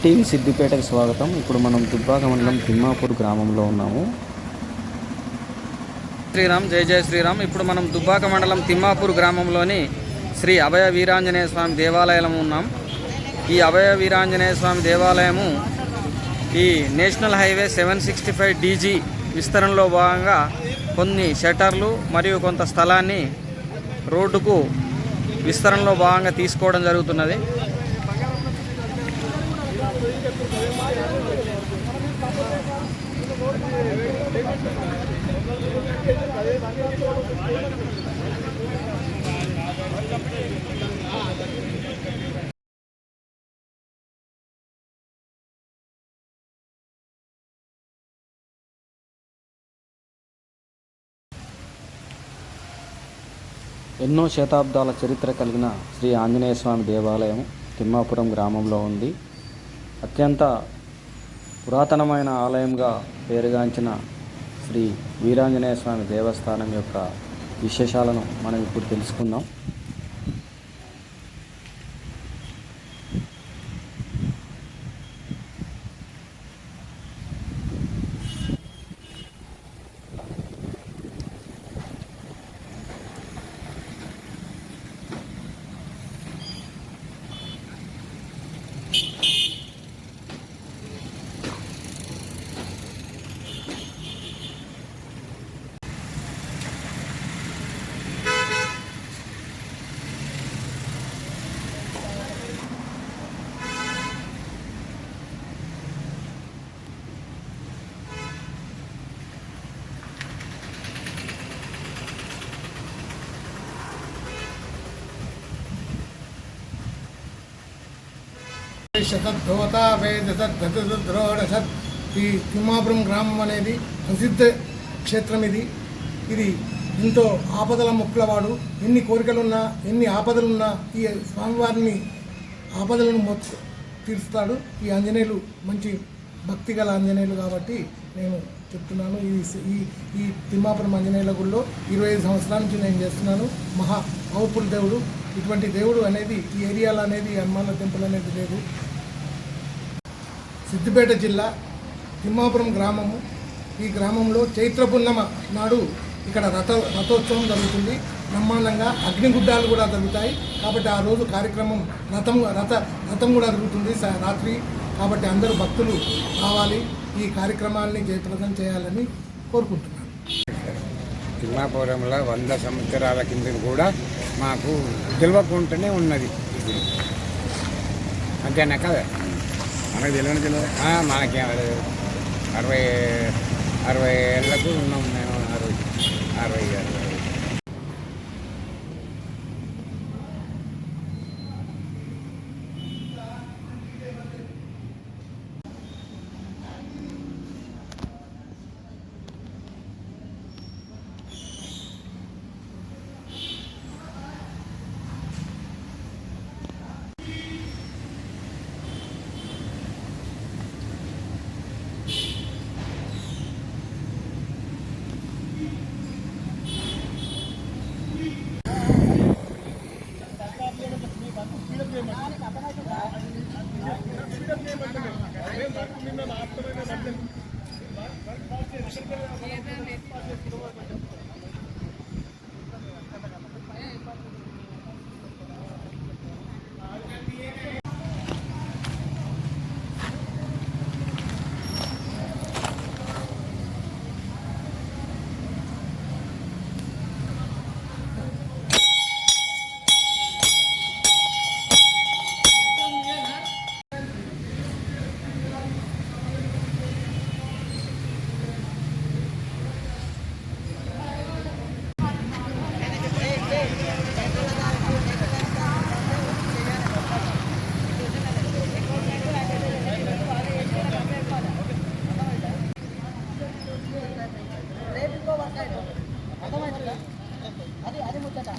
NTV సిద్దిపేటకి స్వాగతం. ఇప్పుడు మనం దుబ్బాక మండలం తిమ్మాపూర్ గ్రామంలో ఉన్నాము. శ్రీరామ్, జై జయ శ్రీరామ్. ఇప్పుడు మనం దుబ్బాక మండలం తిమ్మాపూర్ గ్రామంలోని శ్రీ అభయ వీరాంజనేయ స్వామి దేవాలయంలో ఉన్నాం. ఈ అభయ వీరాంజనేయ స్వామి దేవాలయము ఈ నేషనల్ హైవే 765 DG విస్తరణలో భాగంగా కొన్ని షట్టర్లు మరియు కొంత స్థలాన్ని రోడ్డుకు విస్తరణలో భాగంగా తీసుకోవడం జరుగుతున్నది. ఎన్నో శతాబ్దాల చరిత్ర కలిగిన శ్రీ ఆంజనేయ స్వామి దేవాలయం తిమ్మాపురం గ్రామంలో ఉంది. అత్యంత పురాతనమైన ఆలయంగా పేరుగాంచిన శ్రీ వీరాంజనేయ స్వామి దేవస్థానం యొక్క విశేషాలను మనం ఇప్పుడు తెలుసుకుందాం. శతద్భవతా వేదద్రోడశత్. ఈ తిమ్మాపురం గ్రామం అనేది ప్రసిద్ధ క్షేత్రం. ఇది ఎంతో ఆపదల మొక్కులవాడు. ఎన్ని కోరికలున్నా ఎన్ని ఆపదలున్నా ఈ స్వామివారిని ఆపదలను తీరుస్తాడు. ఈ ఆంజనేయులు మంచి భక్తి గల ఆంజనేయులు కాబట్టి నేను చెప్తున్నాను. ఈ తిమ్మాపురం ఆంజనేయుల గుడిలో 25 సంవత్సరాల నుంచి నేను చేస్తున్నాను. మహా పవర్ఫుల్ దేవుడు. ఇటువంటి దేవుడు అనేది ఈ ఏరియాలో అనేది హనుమాన్ టెంపుల్ అనేది లేదు. సిద్దిపేట జిల్లా తిమ్మాపురం గ్రామము. ఈ గ్రామంలో చైత్ర పూర్ణిమ నాడు ఇక్కడ రథోత్సవం జరుగుతుంది. బ్రహ్మాండంగా అగ్నిగుడ్డాలు కూడా జరుగుతాయి. కాబట్టి ఆ రోజు కార్యక్రమం రథం కూడా జరుగుతుంది రాత్రి. కాబట్టి అందరూ భక్తులు రావాలి, ఈ కార్యక్రమాన్ని జయప్రదం చేయాలని కోరుకుంటున్నాను. తిమ్మాపురంలో 100 సంవత్సరాల కింద కూడా మాకు తెలియకుండానే ఉన్నది. అంతేనా కదా? మనకు తెలియదు. మనకేం 60 ఏళ్ళకు ఉన్నాం మేము. 60 ఏళ్ళు. అది ముచ్చట.